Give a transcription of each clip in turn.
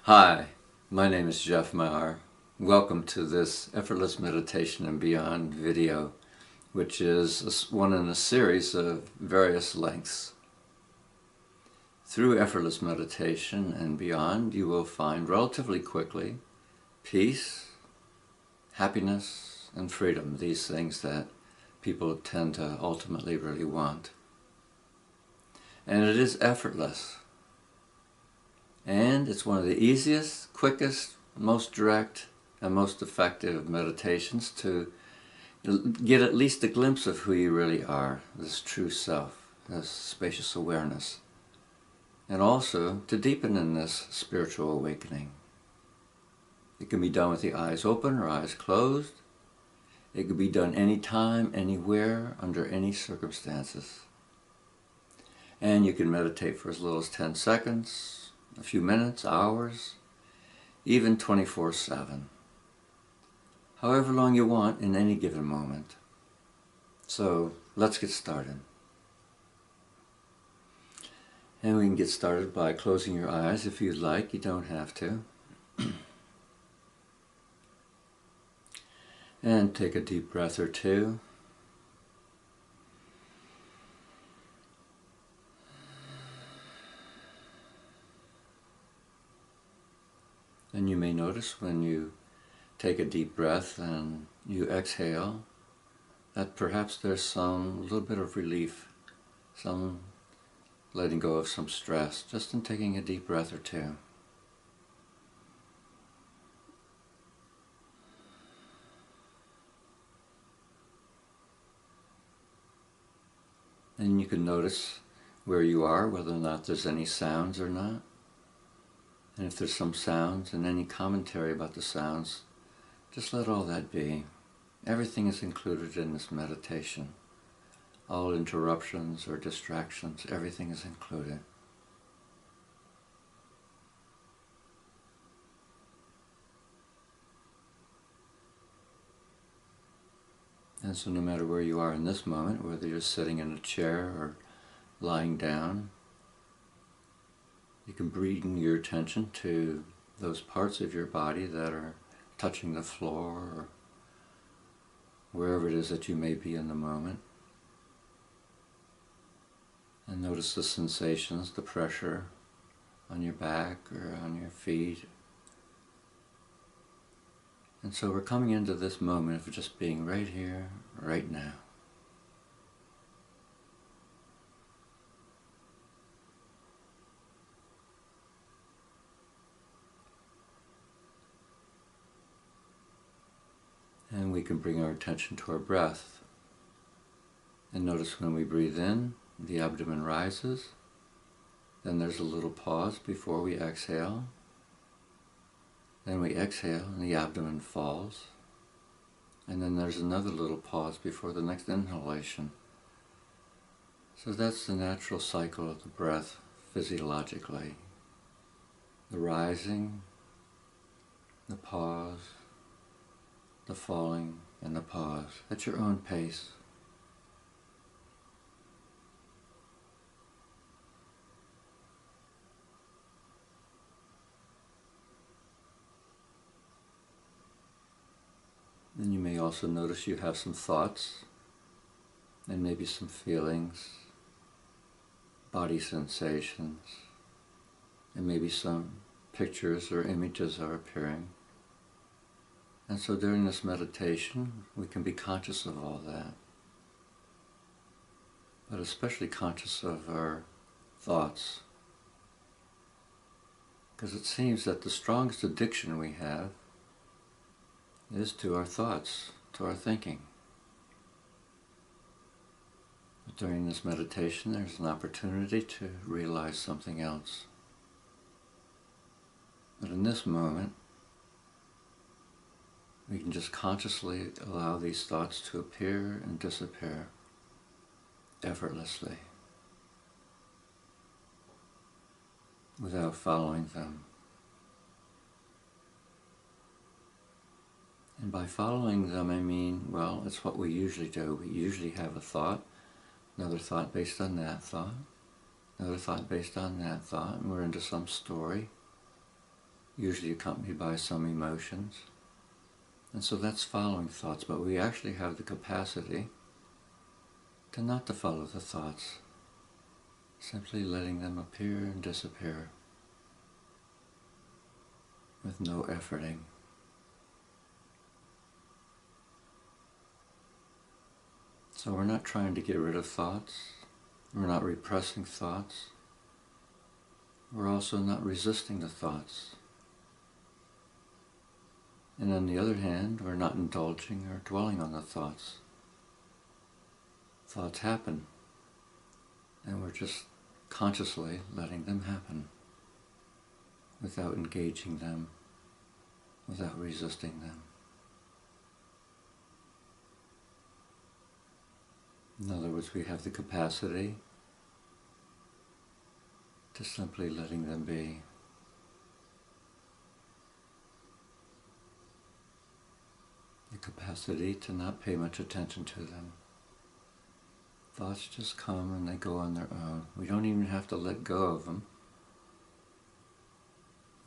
Hi, my name is Jeff Maher. Welcome to this Effortless Meditation and Beyond video, which is one in a series of various lengths. Through Effortless Meditation and Beyond, you will find relatively quickly peace, happiness, and freedom, these things that people tend to ultimately really want. And it is effortless. And it's one of the easiest, quickest, most direct, and most effective meditations to get at least a glimpse of who you really are, this true self, this spacious awareness, and also to deepen in this spiritual awakening. It can be done with the eyes open or eyes closed. It can be done anytime, anywhere, under any circumstances. And you can meditate for as little as 10 seconds, a few minutes, hours, even 24/7. However long you want in any given moment. So let's get started. And we can get started by closing your eyes if you'd like. You don't have to. And take a deep breath or two. And you may notice when you take a deep breath and you exhale that perhaps there's some little bit of relief, some letting go of some stress, just in taking a deep breath or two. And you can notice where you are, whether or not there's any sounds or not. And if there's some sounds and any commentary about the sounds, just let all that be. Everything is included in this meditation. All interruptions or distractions, everything is included. And so no matter where you are in this moment, whether you're sitting in a chair or lying down, you can bring your attention to those parts of your body that are touching the floor or wherever it is that you may be in the moment. And notice the sensations, the pressure on your back or on your feet. And so we're coming into this moment of just being right here, right now. And we can bring our attention to our breath. And notice when we breathe in, the abdomen rises. Then there's a little pause before we exhale. Then we exhale and the abdomen falls. And then there's another little pause before the next inhalation. So that's the natural cycle of the breath physiologically. The rising, the pause, the falling, and the pause at your own pace. And you may also notice you have some thoughts and maybe some feelings, body sensations, and maybe some pictures or images are appearing. And so during this meditation, we can be conscious of all that, but especially conscious of our thoughts, because it seems that the strongest addiction we have is to our thoughts, to our thinking. But during this meditation, there's an opportunity to realize something else. But in this moment, we can just consciously allow these thoughts to appear and disappear effortlessly, without following them. And by following them, I mean, well, it's what we usually do. We usually have a thought, another thought based on that thought, another thought based on that thought, and we're into some story. usually accompanied by some emotions. And so that's following thoughts, but we actually have the capacity to not to follow the thoughts, simply letting them appear and disappear with no efforting. So we're not trying to get rid of thoughts, we're not repressing thoughts, we're also not resisting the thoughts. And on the other hand, we're not indulging or dwelling on the thoughts. Thoughts happen, and we're just consciously letting them happen without engaging them, without resisting them. In other words, we have the capacity to simply letting them be. The capacity to not pay much attention to them. Thoughts just come and they go on their own. We don't even have to let go of them.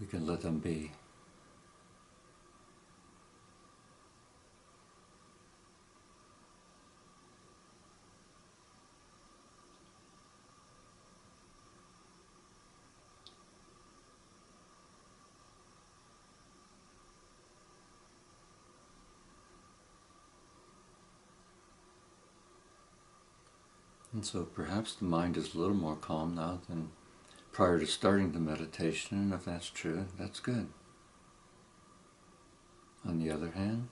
We can let them be. And so perhaps the mind is a little more calm now than prior to starting the meditation, and if that's true, that's good. On the other hand,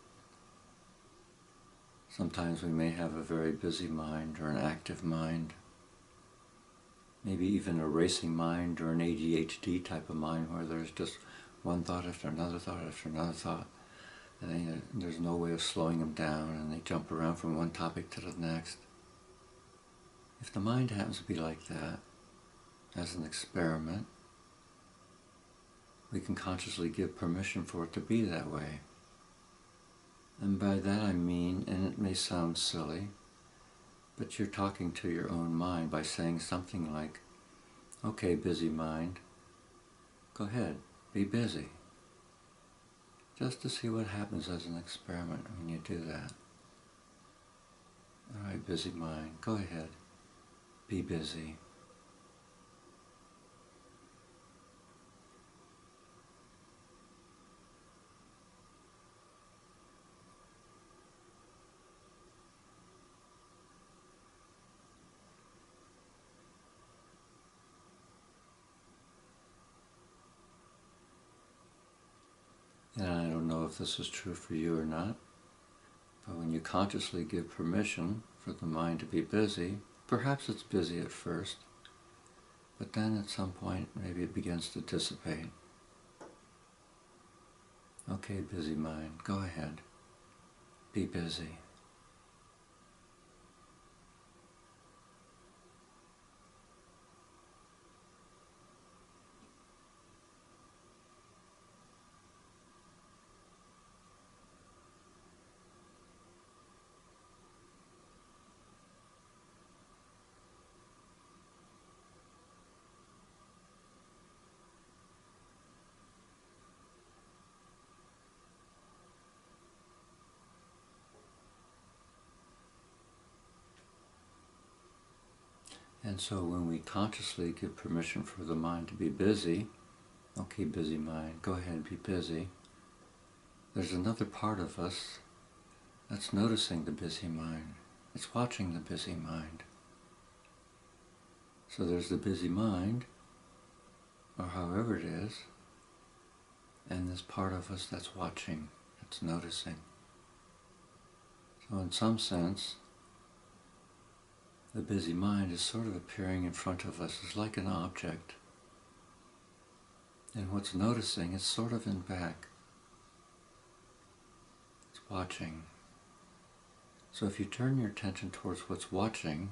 sometimes we may have a very busy mind or an active mind, maybe even a racing mind or an ADHD type of mind where there's just one thought after another thought after another thought, and there's no way of slowing them down, and they jump around from one topic to the next. If the mind happens to be like that, as an experiment, we can consciously give permission for it to be that way. And by that I mean, and it may sound silly, but you're talking to your own mind by saying something like, okay, busy mind, go ahead, be busy. Just to see what happens as an experiment when you do that. All right, busy mind, go ahead, be busy. And I don't know if this is true for you or not, but when you consciously give permission for the mind to be busy, perhaps it's busy at first, but then at some point maybe it begins to dissipate. Okay, busy mind, go ahead, be busy. And so when we consciously give permission for the mind to be busy, okay, busy mind, go ahead, be busy, there's another part of us that's noticing the busy mind. It's watching the busy mind. So there's the busy mind, or however it is, and this part of us that's watching, that's noticing. So in some sense, the busy mind is sort of appearing in front of us as like an object. And what's noticing is sort of in back. It's watching. So if you turn your attention towards what's watching,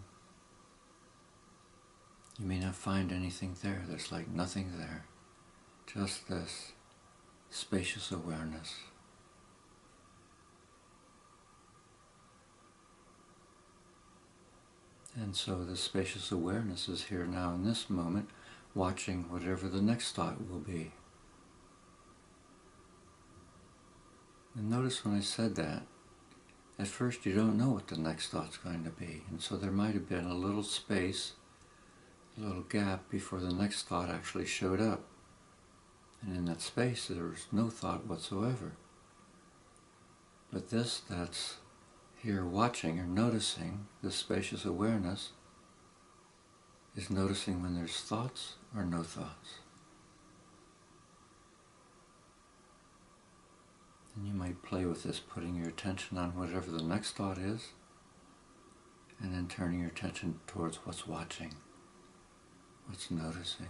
you may not find anything there. There's like nothing there. Just this spacious awareness. And so the spacious awareness is here now in this moment, watching whatever the next thought will be. And notice when I said that, at first you don't know what the next thought's going to be. And so there might have been a little space, a little gap before the next thought actually showed up. And in that space there was no thought whatsoever. But this that's here watching or noticing, this spacious awareness, is noticing when there's thoughts or no thoughts. And you might play with this, putting your attention on whatever the next thought is, and then turning your attention towards what's watching, what's noticing.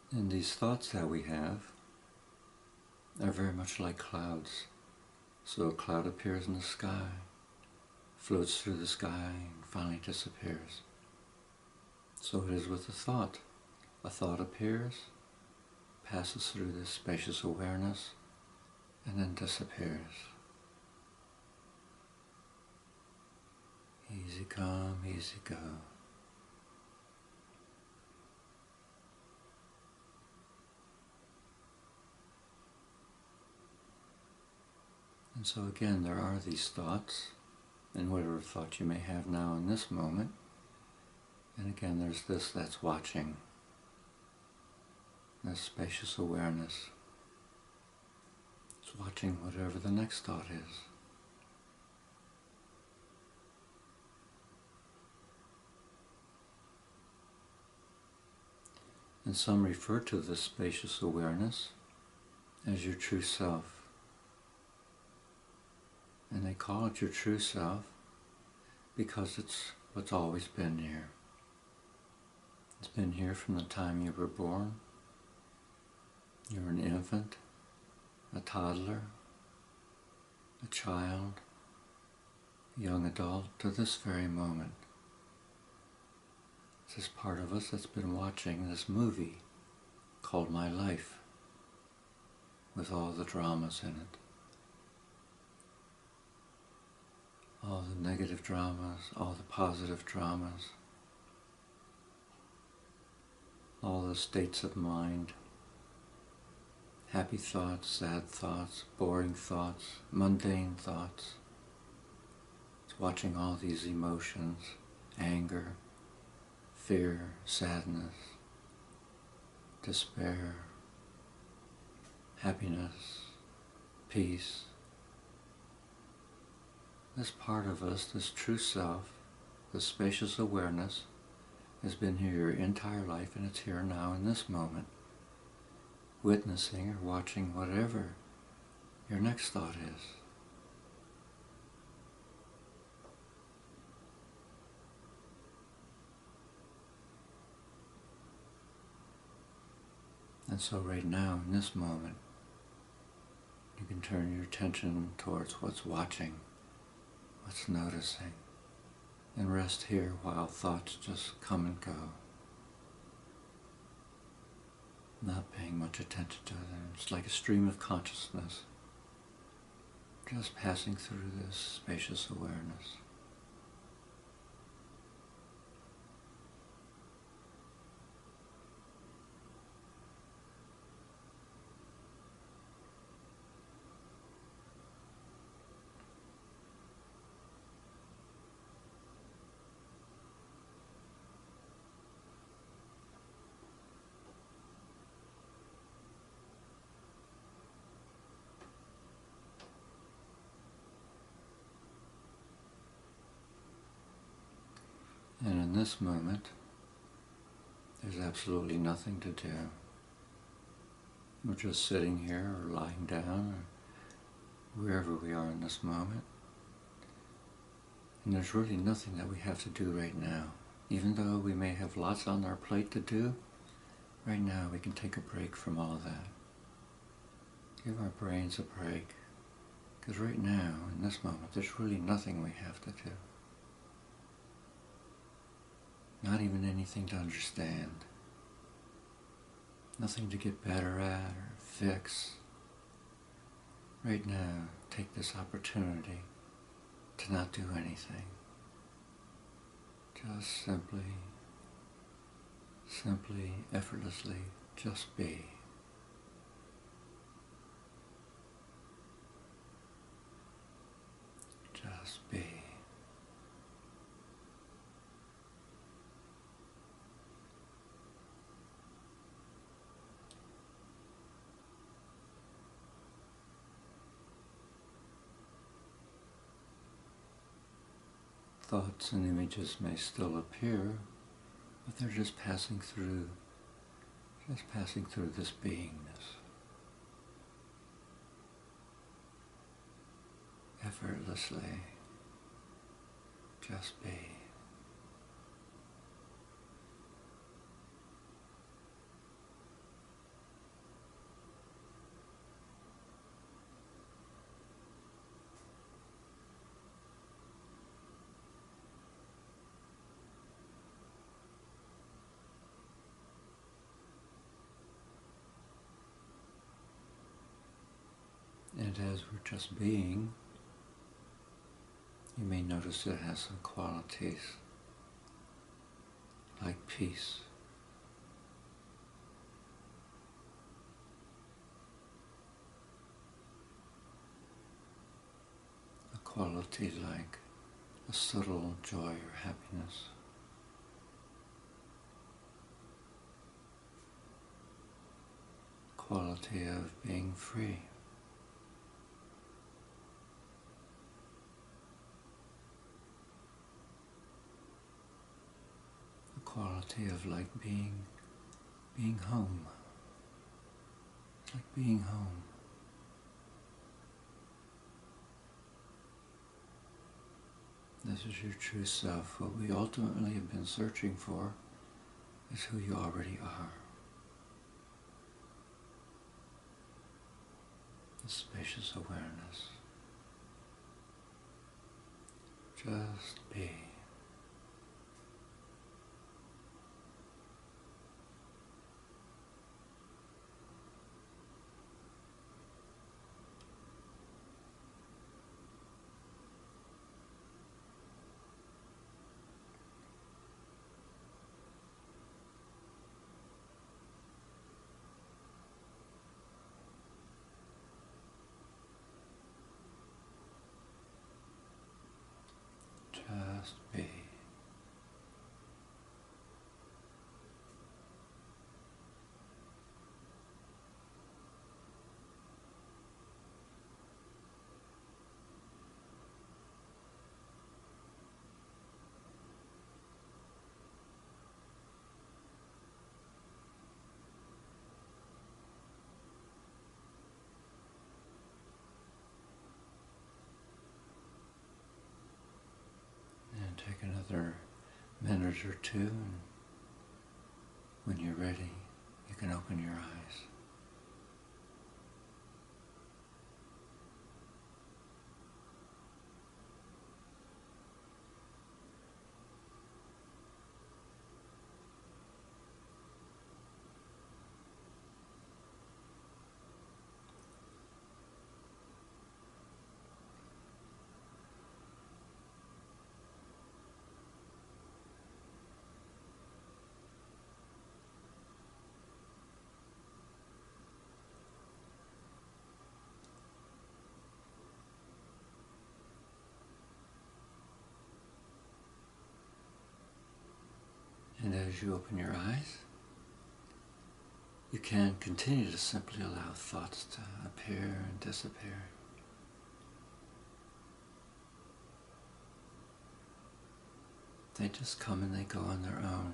And these thoughts that we have are very much like clouds. So a cloud appears in the sky, floats through the sky, and finally disappears. So it is with a thought. A thought appears, passes through this spacious awareness, and then disappears. Easy come, easy go. And so again, there are these thoughts, and whatever thought you may have now in this moment. And again, there's this that's watching, this spacious awareness. It's watching whatever the next thought is. And some refer to this spacious awareness as your true self. And they call it your true self because it's what's always been here. It's been here from the time you were born. You were an infant, a toddler, a child, a young adult, to this very moment. It's this part of us that's been watching this movie called My Life, with all the dramas in it. All the negative dramas, all the positive dramas, all the states of mind, happy thoughts, sad thoughts, boring thoughts, mundane thoughts. It's watching all these emotions, anger, fear, sadness, despair, happiness, peace. This part of us, this true self, this spacious awareness, has been here your entire life, and it's here now in this moment, witnessing or watching whatever your next thought is. And so right now, in this moment, you can turn your attention towards what's watching, what's noticing, and rest here while thoughts just come and go. Not paying much attention to them. It's like a stream of consciousness, just passing through this spacious awareness. And in this moment, there's absolutely nothing to do. We're just sitting here or lying down or wherever we are in this moment. And there's really nothing that we have to do right now. Even though we may have lots on our plate to do, right now we can take a break from all of that. Give our brains a break. Because right now, in this moment, there's really nothing we have to do. Not even anything to understand. Nothing to get better at or fix. Right now, take this opportunity to not do anything. Just simply, effortlessly, just be. Just be. Thoughts and images may still appear, but they're just passing through this beingness. Effortlessly, just be. And as we're just being, you may notice it has some qualities like peace, a quality like a subtle joy or happiness, quality of being free. Quality of like being home. It's like being home. This is your true self. What we ultimately have been searching for is who you already are. The spacious awareness. Just be. Just be. And take another minute or two, and when you're ready, you can open your eyes. And as you open your eyes, you can continue to simply allow thoughts to appear and disappear. They just come and they go on their own,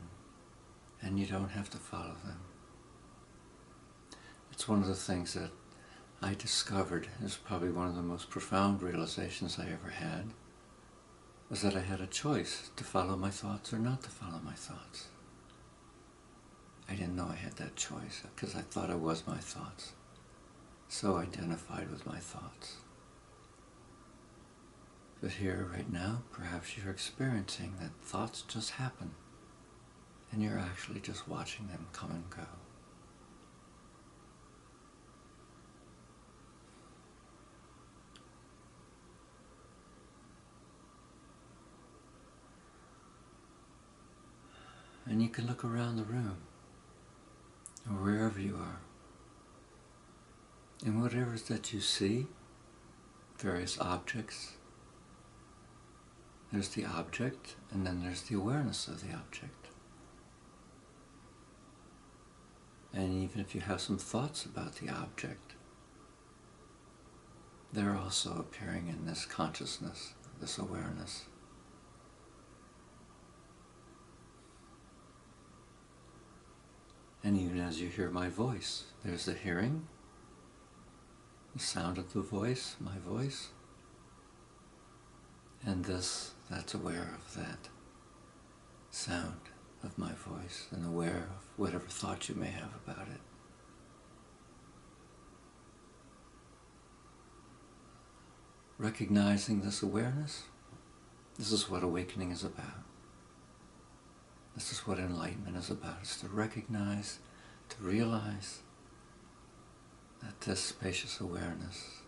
and you don't have to follow them. It's one of the things that I discovered, is probably one of the most profound realizations I ever had, was that I had a choice to follow my thoughts or not to follow my thoughts. I didn't know I had that choice because I thought I was my thoughts, so identified with my thoughts. But here, right now, perhaps you're experiencing that thoughts just happen, and you're actually just watching them come and go. And you can look around the room, or wherever you are. And whatever it is that you see, various objects, there's the object, and then there's the awareness of the object. And even if you have some thoughts about the object, they're also appearing in this consciousness, this awareness. And even as you hear my voice, there's the hearing, the sound of the voice, my voice, and this, that's aware of that sound of my voice and aware of whatever thought you may have about it. Recognizing this awareness, this is what awakening is about. This is what enlightenment is about. It's to recognize, to realize that this spacious awareness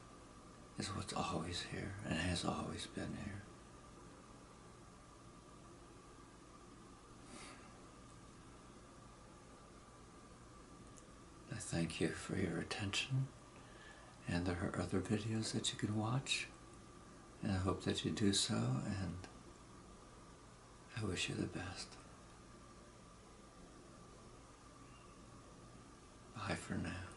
is what's always here and has always been here. I thank you for your attention, and there are other videos that you can watch, and I hope that you do so, and I wish you the best. Bye for now.